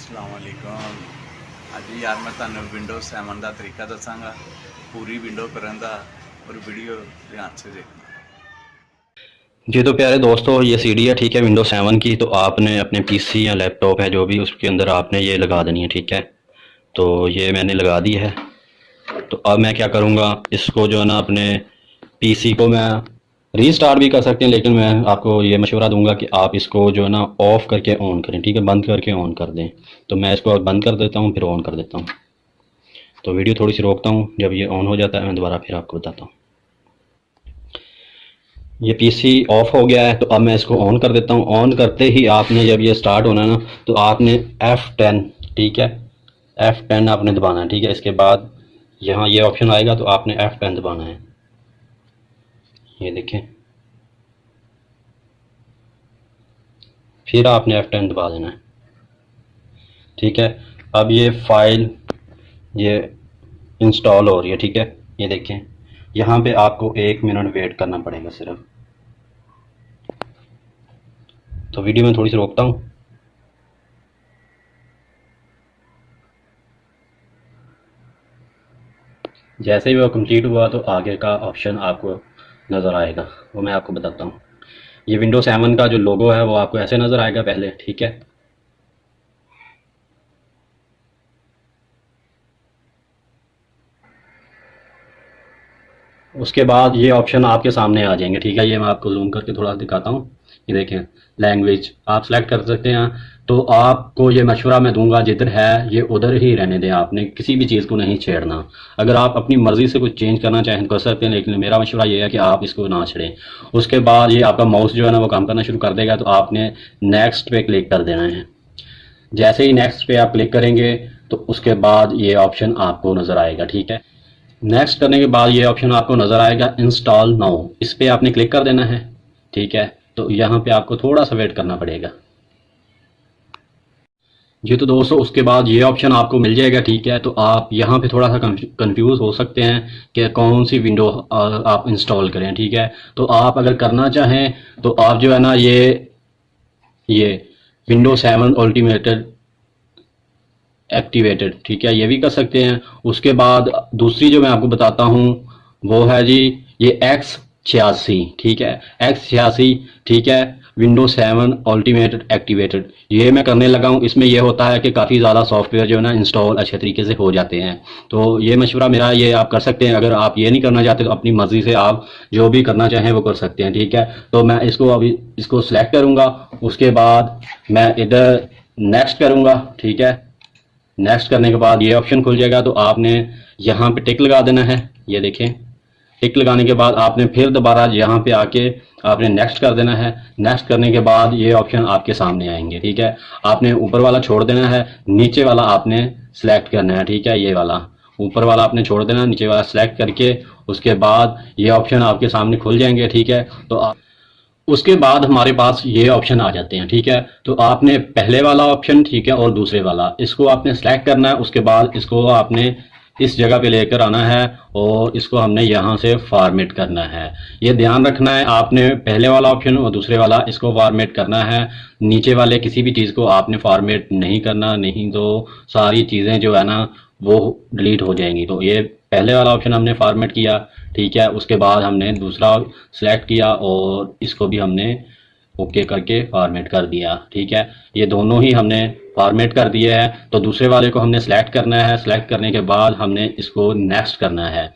अस्सलाम वालेकुम। अज यार मैं तुहानू विंडो 7 का तरीका दसांगा पूरी विंडो करन दा और वीडियो ध्यान से देखना। जी तो प्यारे दोस्तों, ये सीडी है, ठीक है, विंडो 7 की। तो आपने अपने पीसी या लैपटॉप है जो भी, उसके अंदर आपने ये लगा देनी है, ठीक है। तो ये मैंने लगा दी है। तो अब मैं क्या करूँगा, इसको जो है ना अपने पीसी को मैं रीस्टार्ट भी कर सकते हैं, लेकिन मैं आपको ये मशवरा दूंगा कि आप इसको जो है ना ऑफ़ करके ऑन करें, ठीक है, बंद करके ऑन कर दें। तो मैं इसको बंद कर देता हूँ, फिर ऑन कर देता हूँ। तो वीडियो थोड़ी सी रोकता हूँ, जब ये ऑन हो जाता है मैं दोबारा फिर आपको बताता हूँ। ये पीसी ऑफ हो गया है, तो अब मैं इसको ऑन कर देता हूँ। ऑन करते ही आपने, जब ये स्टार्ट होना है ना, तो आपने F10, ठीक है, F10 आपने दबाना है, ठीक है। इसके बाद यहाँ ये ऑप्शन आएगा, तो आपने F10 दबाना है, ये देखें। फिर आपने F10 दबा देना है, ठीक है। अब ये फाइल ये इंस्टॉल हो रही है, ठीक है, ये देखें। यहाँ पे आपको 1 मिनट वेट करना पड़ेगा सिर्फ। तो वीडियो में थोड़ी सी रोकता हूँ। जैसे ही वो कंप्लीट हुआ तो आगे का ऑप्शन आपको नज़र आएगा, वो मैं आपको बताता हूँ। ये विंडो 7 का जो लोगो है वो आपको ऐसे नज़र आएगा पहले, ठीक है। उसके बाद ये ऑप्शन आपके सामने आ जाएंगे, ठीक है। ये मैं आपको जूम करके थोड़ा दिखाता हूँ। ये देखें, लैंग्वेज आप सेलेक्ट कर सकते हैं। तो आपको ये मशवरा मैं दूंगा, जिधर है ये उधर ही रहने दें, आपने किसी भी चीज़ को नहीं छेड़ना। अगर आप अपनी मर्ज़ी से कुछ चेंज करना चाहें तो कर सकते हैं, लेकिन मेरा मशवरा ये है कि आप इसको ना छेड़ें। उसके बाद ये आपका माउस जो है ना वो काम करना शुरू कर देगा, तो आपने नेक्स्ट पे क्लिक कर देना है। जैसे ही नेक्स्ट पे आप क्लिक करेंगे तो उसके बाद ये ऑप्शन आपको नज़र आएगा, ठीक है। नेक्स्ट करने के बाद ये ऑप्शन आपको नज़र आएगा इंस्टॉल नाउ, इस पर आपने क्लिक कर देना है, ठीक है। तो यहाँ पे आपको थोड़ा सा वेट करना पड़ेगा जी। तो दोस्तों, उसके बाद ये ऑप्शन आपको मिल जाएगा, ठीक है। तो आप यहाँ पे थोड़ा सा कंफ्यूज हो सकते हैं कि कौन सी विंडो आप इंस्टॉल करें, ठीक है। तो आप अगर करना चाहें तो आप जो है ना ये विंडो 7 अल्टीमेटेड एक्टिवेटेड, ठीक है, ये भी कर सकते हैं। उसके बाद दूसरी जो मैं आपको बताता हूँ वो है जी ये X86, ठीक है, X86, ठीक है, विंडो 7 अल्टीमेटेड एक्टिवेटेड। ये मैं करने लगा हूँ। इसमें ये होता है कि काफ़ी ज़्यादा सॉफ्टवेयर जो है ना इंस्टॉल अच्छे तरीके से हो जाते हैं। तो ये मशवरा मेरा, ये आप कर सकते हैं। अगर आप ये नहीं करना चाहते तो अपनी मर्ज़ी से आप जो भी करना चाहें वो कर सकते हैं, ठीक है। तो मैं इसको अभी इसको सिलेक्ट करूँगा। उसके बाद मैं इधर नेक्स्ट करूँगा, ठीक है। नेक्स्ट करने के बाद ये ऑप्शन खुल जाएगा, तो आपने यहाँ पे टिक लगा देना है, ये देखें। टिक लगाने के बाद आपने फिर दोबारा यहाँ पे आके आपने नेक्स्ट कर देना है। नेक्स्ट करने के बाद ये ऑप्शन आपके सामने आएंगे, ठीक है। आपने ऊपर वाला छोड़ देना है, नीचे वाला आपने सेलेक्ट करना है, ठीक है। ये वाला ऊपर वाला आपने छोड़ देना, नीचे वाला सेलेक्ट करके उसके बाद ये ऑप्शन आपके सामने खुल जाएंगे, ठीक है। तो उसके बाद हमारे पास ये ऑप्शन आ जाते हैं, ठीक है। तो आपने पहले वाला ऑप्शन, ठीक है, और दूसरे वाला, इसको आपने सेलेक्ट करना है। उसके बाद इसको आपने इस जगह पे लेकर आना है और इसको हमने यहाँ से फॉर्मेट करना है। ये ध्यान रखना है, आपने पहले वाला ऑप्शन और दूसरे वाला इसको फॉर्मेट करना है। नीचे वाले किसी भी चीज़ को आपने फॉर्मेट नहीं करना, नहीं तो सारी चीज़ें जो है ना वो डिलीट हो जाएंगी। तो ये पहले वाला ऑप्शन हमने फॉर्मेट किया, ठीक है। उसके बाद हमने दूसरा सेलेक्ट किया और इसको भी हमने ओके करके फॉर्मेट कर दिया, ठीक है। ये दोनों ही हमने फॉर्मेट कर दिए हैं। तो दूसरे वाले को हमने सेलेक्ट करना है। सेलेक्ट करने के बाद हमने इसको नेक्स्ट करना है।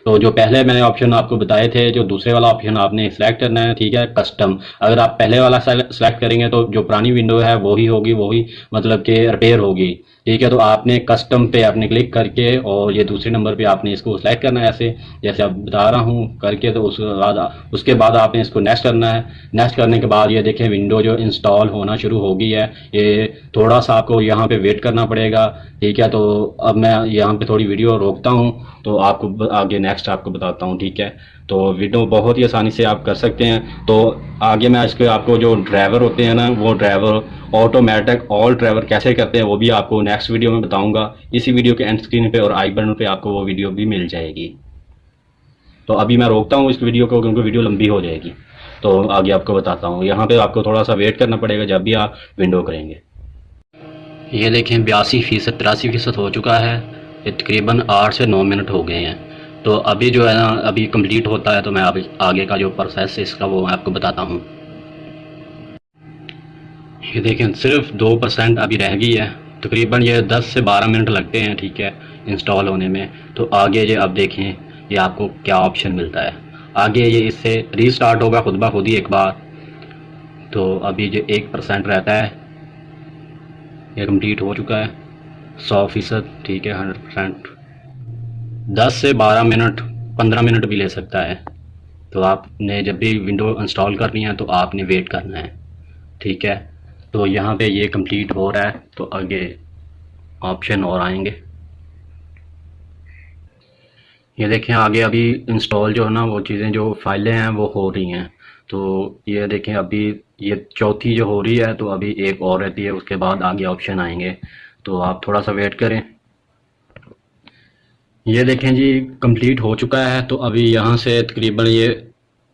तो जो पहले मैंने ऑप्शन आपको बताए थे, जो दूसरे वाला ऑप्शन आपने सेलेक्ट करना है, ठीक है, कस्टम। अगर आप पहले वाला सेलेक्ट करेंगे तो जो पुरानी विंडो है वही होगी, वही मतलब कि रिपेयर होगी, ठीक है। तो आपने कस्टम पे आपने क्लिक करके और ये दूसरे नंबर पे आपने इसको सेलेक्ट करना है, ऐसे जैसे आप बता रहा हूँ करके। तो उसके बाद आपने इसको नेक्स्ट करना है। नेक्स्ट करने के बाद ये देखें विंडो जो इंस्टॉल होना शुरू हो गई है। ये थोड़ा सा आपको यहाँ पे वेट करना पड़ेगा, ठीक है। तो अब मैं यहाँ पे थोड़ी वीडियो रोकता हूँ, तो आपको आगे नेक्स्ट आपको बताता हूँ, ठीक है। तो वीडियो बहुत ही आसानी से आप कर सकते हैं। तो आगे मैं इसके आपको जो ड्राइवर होते हैं ना, वो ड्राइवर ऑटोमेटिक ऑल ड्राइवर कैसे करते हैं वो भी आपको नेक्स्ट वीडियो में बताऊंगा। इसी वीडियो के एंड स्क्रीन पे और आई बटन पे आपको वो वीडियो भी मिल जाएगी। तो अभी मैं रोकता हूँ इस वीडियो को, क्योंकि वीडियो लंबी हो जाएगी। तो आगे आपको बताता हूँ। यहाँ पे आपको थोड़ा सा वेट करना पड़ेगा जब भी आप विंडो करेंगे। ये देखें 82% 83% हो चुका है। ये तकरीबन 8 से 9 मिनट हो गए हैं। तो अभी जो है ना, अभी कंप्लीट होता है तो मैं अभी आगे का जो प्रोसेस है इसका वो मैं आपको बताता हूँ। ये देखें सिर्फ 2% अभी रह गई है। तकरीबन ये 10 से 12 मिनट लगते हैं, ठीक है, इंस्टॉल होने में। तो आगे ये अब देखें ये आपको क्या ऑप्शन मिलता है। आगे ये इससे रीस्टार्ट होगा खुद ब खुद ही एक बार। तो अभी जो 1% रहता है ये कंप्लीट हो चुका है 100%, ठीक है, 100%। 10 से 12 मिनट 15 मिनट भी ले सकता है। तो आपने जब भी विंडो इंस्टॉल करनी है तो आपने वेट करना है, ठीक है। तो यहाँ पे ये कंप्लीट हो रहा है तो आगे ऑप्शन और आएंगे। ये देखें आगे अभी इंस्टॉल जो है ना वो चीज़ें जो फाइलें हैं वो हो रही हैं। तो ये देखें अभी ये चौथी जो हो रही है तो अभी एक और रहती है, उसके बाद आगे ऑप्शन आएंगे। तो आप थोड़ा सा वेट करें। ये देखें जी कंप्लीट हो चुका है। तो अभी यहाँ से तकरीबन ये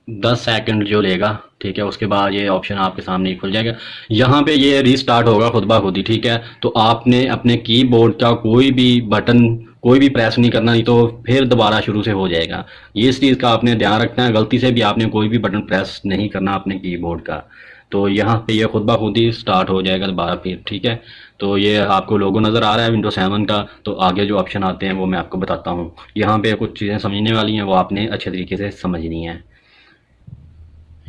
10 सेकंड जो लेगा, ठीक है, उसके बाद ये ऑप्शन आपके सामने ही खुल जाएगा। यहाँ पे ये रीस्टार्ट होगा खुद ब खुद ही, ठीक है। तो आपने अपने कीबोर्ड का कोई भी बटन कोई भी प्रेस नहीं करना, नहीं तो फिर दोबारा शुरू से हो जाएगा। ये इस चीज़ का आपने ध्यान रखना है, गलती से भी आपने कोई भी बटन प्रेस नहीं करना अपने कीबोर्ड का। तो यहाँ पे ये खुद ब खुद ही स्टार्ट हो जाएगा दोबारा फिर, ठीक है। तो ये आपको लोगो नज़र आ रहा है विंडो 7 का। तो आगे जो ऑप्शन आते हैं वो मैं आपको बताता हूँ। यहाँ पे कुछ चीज़ें समझने वाली हैं, वो आपने अच्छे तरीके से समझनी है।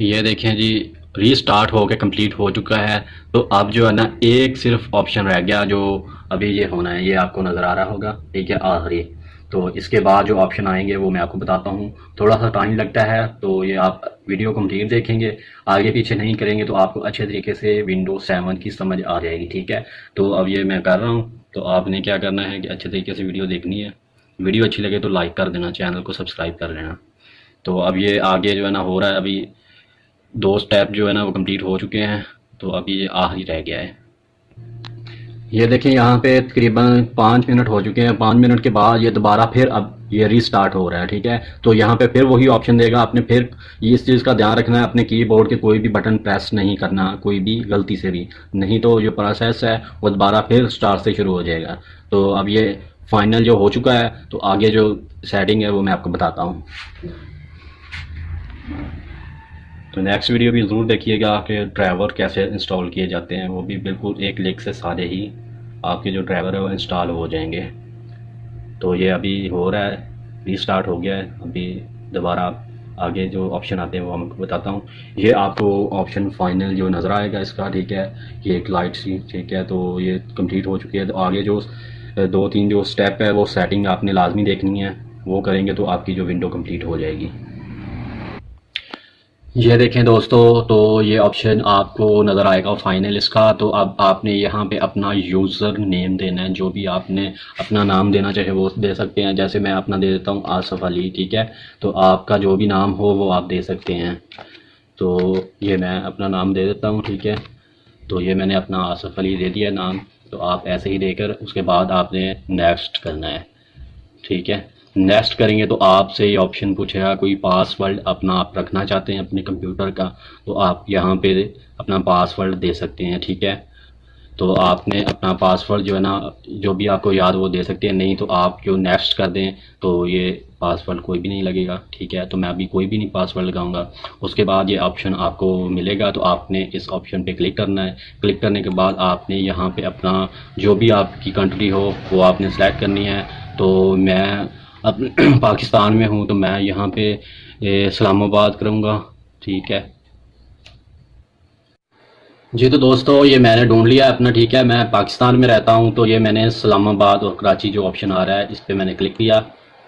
ये देखें जी रीस्टार्ट होके कंप्लीट हो चुका है। तो अब जो है ना एक सिर्फ ऑप्शन रह गया जो अभी ये होना है, ये आपको नज़र आ रहा होगा, ठीक है, आखिरी। तो इसके बाद जो ऑप्शन आएंगे वो मैं आपको बताता हूँ। थोड़ा सा टाइम लगता है तो ये आप वीडियो कंप्लीट देखेंगे, आगे पीछे नहीं करेंगे तो आपको अच्छे तरीके से विंडो 7 की समझ आ जाएगी, ठीक है। तो अब ये मैं कर रहा हूँ। तो आपने क्या करना है कि अच्छे तरीके से वीडियो देखनी है। वीडियो अच्छी लगे तो लाइक कर देना, चैनल को सब्सक्राइब कर लेना। तो अब ये आगे जो है ना हो रहा है, अभी 2 स्टेप जो है ना वो कंप्लीट हो चुके हैं। तो अभी ये आखिरी रह गया है। ये देखें यहाँ पे तकरीबन 5 मिनट हो चुके हैं। 5 मिनट के बाद ये दोबारा फिर अब ये रीस्टार्ट हो रहा है, ठीक है। तो यहाँ पे फिर वही ऑप्शन देगा। आपने फिर इस चीज़ का ध्यान रखना है, अपने कीबोर्ड के कोई भी बटन प्रेस नहीं करना, कोई भी गलती से भी, नहीं तो जो प्रोसेस है वो दोबारा फिर स्टार्ट से शुरू हो जाएगा। तो अब ये फाइनल जो हो चुका है तो आगे जो सेटिंग है वो मैं आपको बताता हूँ। तो नेक्स्ट वीडियो भी ज़रूर देखिएगा कि ड्राइवर कैसे इंस्टॉल किए जाते हैं। वो भी बिल्कुल एक क्लिक से सारे ही आपके जो ड्राइवर है वो इंस्टॉल हो जाएंगे। तो ये अभी हो रहा है, रीस्टार्ट हो गया है। अभी दोबारा आगे जो ऑप्शन आते हैं वो मैं आपको बताता हूँ। ये आपको ऑप्शन फाइनल जो नज़र आएगा इसका, ठीक है, ये एक लाइट सी, ठीक है। तो ये कंप्लीट हो चुकी है। तो आगे जो 2-3 जो स्टेप है वो सेटिंग आपने लाजमी देखनी है, वो करेंगे तो आपकी जो विंडो कंप्लीट हो जाएगी। ये देखें दोस्तों, तो ये ऑप्शन आपको नज़र आएगा फाइनल इसका। तो अब आपने यहाँ पे अपना यूज़र नेम देना है, जो भी आपने अपना नाम देना चाहे वो दे सकते हैं। जैसे मैं अपना दे देता हूँ आसफ़ अली, ठीक है। तो आपका जो भी नाम हो वो आप दे सकते हैं। तो ये मैं अपना नाम दे देता हूँ, ठीक है। तो ये मैंने अपना आसफ़ अली दे दिया नाम। तो आप ऐसे ही देकर उसके बाद आपने नेक्स्ट करना है, ठीक है। नेक्स्ट करेंगे तो आपसे ये ऑप्शन पूछेगा कोई पासवर्ड अपना आप रखना चाहते हैं अपने कंप्यूटर का, तो आप यहाँ पे अपना पासवर्ड दे सकते हैं, ठीक है। तो आपने अपना पासवर्ड जो है ना जो भी आपको याद वो दे सकते हैं, नहीं तो आप जो नेक्स्ट कर दें तो ये पासवर्ड कोई भी नहीं लगेगा, ठीक है। तो मैं अभी कोई भी नहीं पासवर्ड लगाऊंगा। उसके बाद ये ऑप्शन आपको मिलेगा तो आपने इस ऑप्शन पे क्लिक करना है। क्लिक करने के बाद आपने यहाँ पे अपना जो भी आपकी कंट्री हो वो आपने सेलेक्ट करनी है। तो मैं अब पाकिस्तान में हूँ तो मैं यहाँ पे इस्लामाबाद करूँगा, ठीक है जी। तो दोस्तों ये मैंने ढूंढ लिया अपना, ठीक है। मैं पाकिस्तान में रहता हूँ तो ये मैंने इस्लामाबाद और कराची जो ऑप्शन आ रहा है इस पर मैंने क्लिक किया,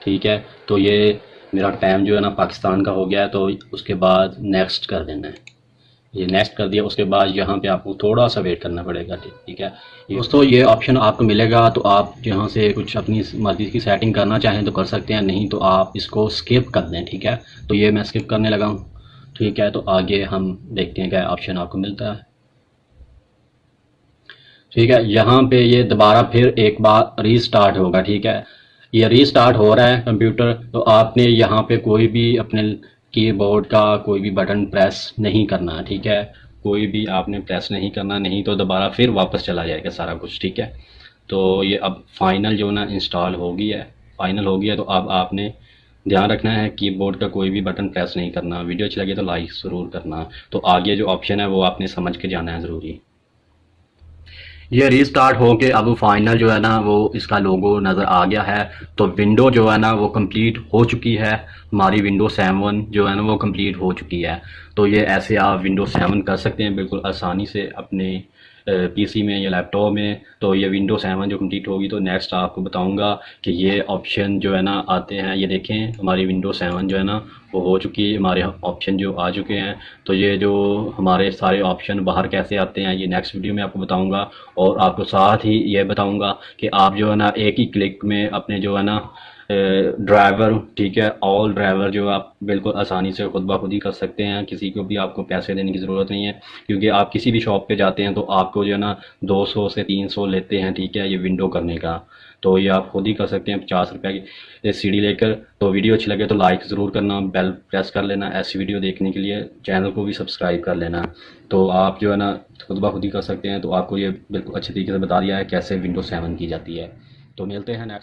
ठीक है। तो ये मेरा टाइम जो है ना पाकिस्तान का हो गया है। तो उसके बाद नेक्स्ट कर देना है। ये नेक्स्ट कर दिया। उसके बाद यहाँ पे आपको थोड़ा सा वेट करना पड़ेगा, ठीक है दोस्तों। ये ऑप्शन आपको मिलेगा तो आप यहाँ से कुछ अपनी मर्ज़ी की सेटिंग करना चाहें तो कर सकते हैं, नहीं तो आप इसको स्किप कर दें, ठीक है। तो ये मैं स्किप करने लगा हूँ, ठीक है। तो आगे हम देखते हैं क्या ऑप्शन आपको मिलता है, ठीक है। यहाँ पे ये दोबारा फिर एक बार रीस्टार्ट होगा, ठीक है। ये रीस्टार्ट हो रहा है कंप्यूटर। तो आपने यहाँ पे कोई भी अपने कीबोर्ड का कोई भी बटन प्रेस नहीं करना, ठीक है। कोई भी आपने प्रेस नहीं करना, नहीं तो दोबारा फिर वापस चला जाएगा सारा कुछ, ठीक है। तो ये अब फाइनल जो ना इंस्टॉल हो गई है, फाइनल हो गया। तो अब आपने ध्यान रखना है कीबोर्ड का कोई भी बटन प्रेस नहीं करना। वीडियो अच्छी लगे तो लाइक ज़रूर करना। तो आगे जो ऑप्शन है वो आपने समझ के जाना है ज़रूरी। ये रीस्टार्ट हो के अब फाइनल जो है ना वो इसका लोगो नज़र आ गया है। तो विंडो जो है ना वो कंप्लीट हो चुकी है, हमारी विंडो 7 जो है ना वो कंप्लीट हो चुकी है। तो ये ऐसे आप विंडो 7 कर सकते हैं बिल्कुल आसानी से अपने पीसी में या लैपटॉप में। तो ये विंडो 7 जो कंप्लीट होगी तो नेक्स्ट आपको बताऊंगा कि ये ऑप्शन जो है ना आते हैं। ये देखें हमारी विंडो 7 जो है ना वो हो चुकी है, हमारे ऑप्शन जो आ चुके हैं। तो ये जो हमारे सारे ऑप्शन बाहर कैसे आते हैं ये नेक्स्ट वीडियो में आपको बताऊंगा। और आपको साथ ही ये बताऊंगा कि आप जो है ना एक ही क्लिक में अपने जो है ना ड्राइवर, ठीक है, ऑल ड्राइवर जो आप बिल्कुल आसानी से खुद ब खुद ही कर सकते हैं। किसी को भी आपको पैसे देने की ज़रूरत नहीं है, क्योंकि आप किसी भी शॉप पे जाते हैं तो आपको जो है ना 200 से 300 लेते हैं, ठीक है, ये विंडो करने का। तो ये आप खुद ही कर सकते हैं 50 रुपये की सीडी लेकर। तो वीडियो अच्छी लगे तो लाइक ज़रूर करना, बेल प्रेस कर लेना ऐसी वीडियो देखने के लिए, चैनल को भी सब्सक्राइब कर लेना। तो आप जो है ना खुद ब खुद ही कर सकते हैं। तो आपको ये बिल्कुल अच्छे तरीके से बता दिया है कैसे विंडो 7 की जाती है। तो मिलते हैं नेक्स्ट।